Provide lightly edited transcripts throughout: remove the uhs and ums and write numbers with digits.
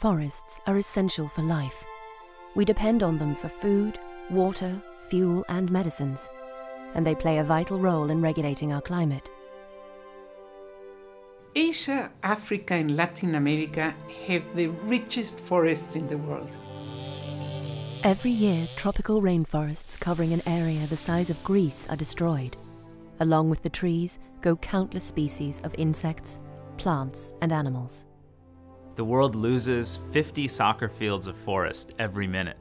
Forests are essential for life. We depend on them for food, water, fuel and medicines, and they play a vital role in regulating our climate. Asia, Africa and Latin America have the richest forests in the world. Every year, tropical rainforests covering an area the size of Greece are destroyed. Along with the trees go countless species of insects, plants and animals. The world loses 50 soccer fields of forest every minute,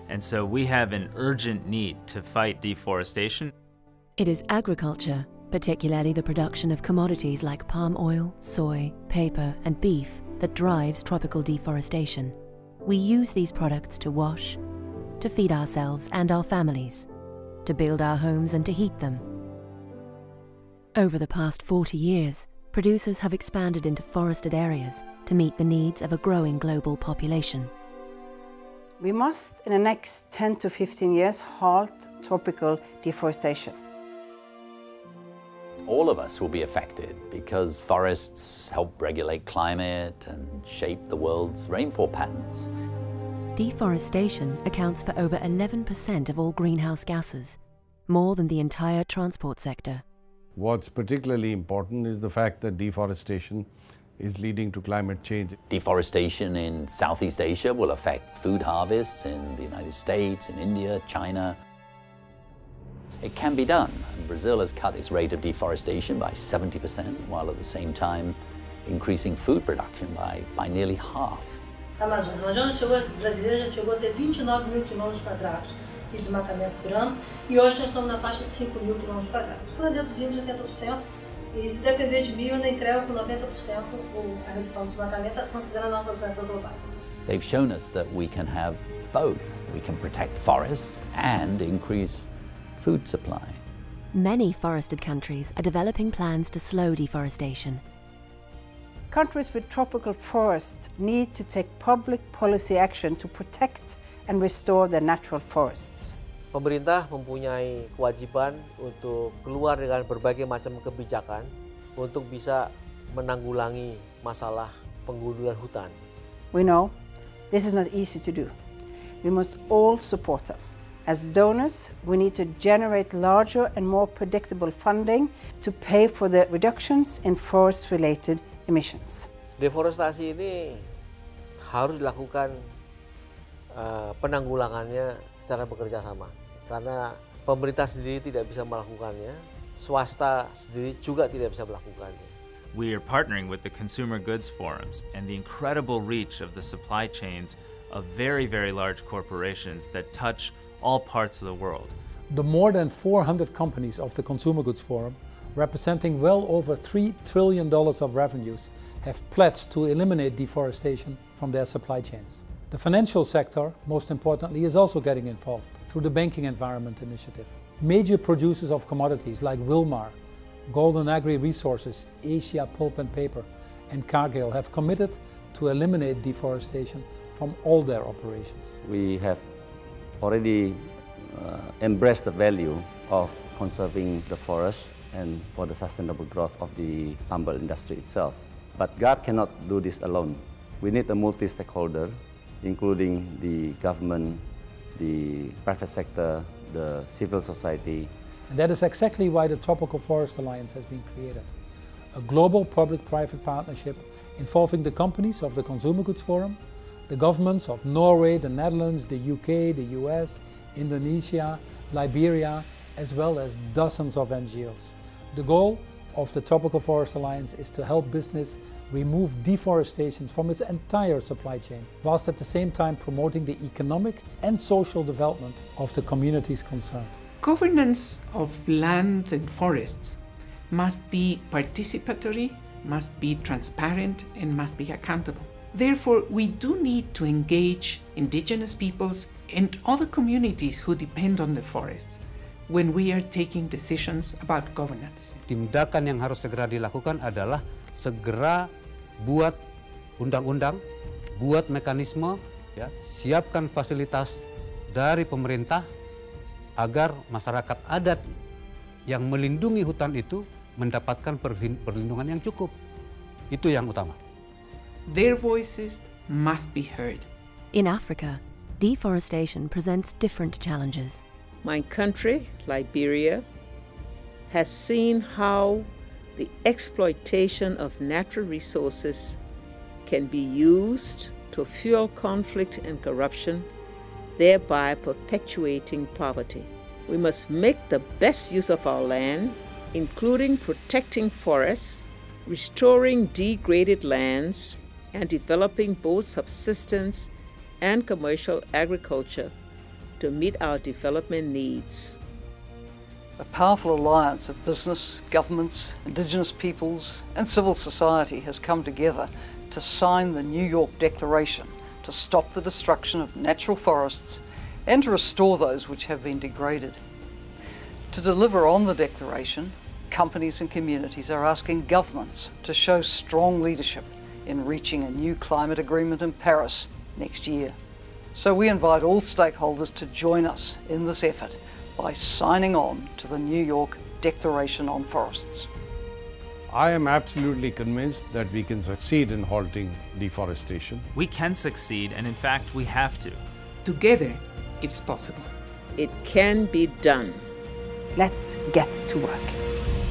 and so we have an urgent need to fight deforestation. It is agriculture, particularly the production of commodities like palm oil, soy, paper and beef, that drives tropical deforestation. We use these products to wash, to feed ourselves and our families, to build our homes and to heat them. Over the past 40 years, producers have expanded into forested areas to meet the needs of a growing global population. We must, in the next 10 to 15 years, halt tropical deforestation. All of us will be affected because forests help regulate climate and shape the world's rainfall patterns. Deforestation accounts for over 11% of all greenhouse gases, more than the entire transport sector. What's particularly important is the fact that deforestation is leading to climate change. Deforestation in Southeast Asia will affect food harvests in the United States, in India, China. It can be done. Brazil has cut its rate of deforestation by 70%, while at the same time increasing food production by nearly half. A Amazônia brasileira já chegou a ter 29 mil quilômetros quadrados de desmatamento por ano e hoje nós estamos na faixa de 5 mil quilômetros quadrados. Nós reduzimos 80% e se depender de mim eu ainda entrego com 90% a redução do desmatamento considerando nossas metas globais. They've shown us that we can have both. We can protect forests and increase food supply. Many forested countries are developing plans to slow deforestation. Countries with tropical forests need to take public policy action to protect and restore their natural forests. Pemerintah mempunyai kewajiban untuk keluar dengan berbagai macam kebijakan untuk bisa menanggulangi masalah penggundulan hutan. We know this is not easy to do. We must all support them. As donors, we need to generate larger and more predictable funding to pay for the reductions in forest-related emissions. Deforestasi ini harus dilakukan penanggulangannya secara bekerja sama. Karena pemerintah sendiri tidak bisa melakukannya, swasta sendiri juga tidak bisa melakukannya. We are partnering with the consumer goods forums and the incredible reach of the supply chains of very, very large corporations that touch all parts of the world. The more than 400 companies of the Consumer Goods Forum, representing well over $3 trillion of revenues, have pledged to eliminate deforestation from their supply chains. The financial sector, most importantly, is also getting involved through the Banking Environment Initiative. Major producers of commodities like Wilmar, Golden Agri Resources, Asia Pulp and Paper, and Cargill have committed to eliminate deforestation from all their operations. We have already embraced the value of conserving the forest and for the sustainable growth of the lumber industry itself. But God cannot do this alone. We need a multi-stakeholder, including the government, the private sector, the civil society. And that is exactly why the Tropical Forest Alliance has been created. A global public-private partnership involving the companies of the Consumer Goods Forum, the governments of Norway, the Netherlands, the UK, the US, Indonesia, Liberia, as well as dozens of NGOs. The goal of the Tropical Forest Alliance is to help business remove deforestation from its entire supply chain, whilst at the same time promoting the economic and social development of the communities concerned. Governance of land and forests must be participatory, must be transparent, and must be accountable. Therefore, we do need to engage indigenous peoples and other communities who depend on the forests when we are taking decisions about governance. Tindakan yang harus segera dilakukan adalah segera buat undang-undang, buat mekanisme, ya, siapkan fasilitas dari pemerintah agar masyarakat adat yang melindungi hutan itu mendapatkan perlindungan yang cukup. Itu yang utama. Their voices, must be heard. In Africa, deforestation presents different challenges. My country, Liberia, has seen how the exploitation of natural resources can be used to fuel conflict and corruption, thereby perpetuating poverty. We must make the best use of our land, including protecting forests, restoring degraded lands, and developing both subsistence and commercial agriculture to meet our development needs. A powerful alliance of business, governments, indigenous peoples, and civil society has come together to sign the New York Declaration to stop the destruction of natural forests and to restore those which have been degraded. To deliver on the Declaration, companies and communities are asking governments to show strong leadership in reaching a new climate agreement in Paris next year. So we invite all stakeholders to join us in this effort by signing on to the New York Declaration on Forests. I am absolutely convinced that we can succeed in halting deforestation. We can succeed, and in fact, we have to. Together, it's possible. It can be done. Let's get to work.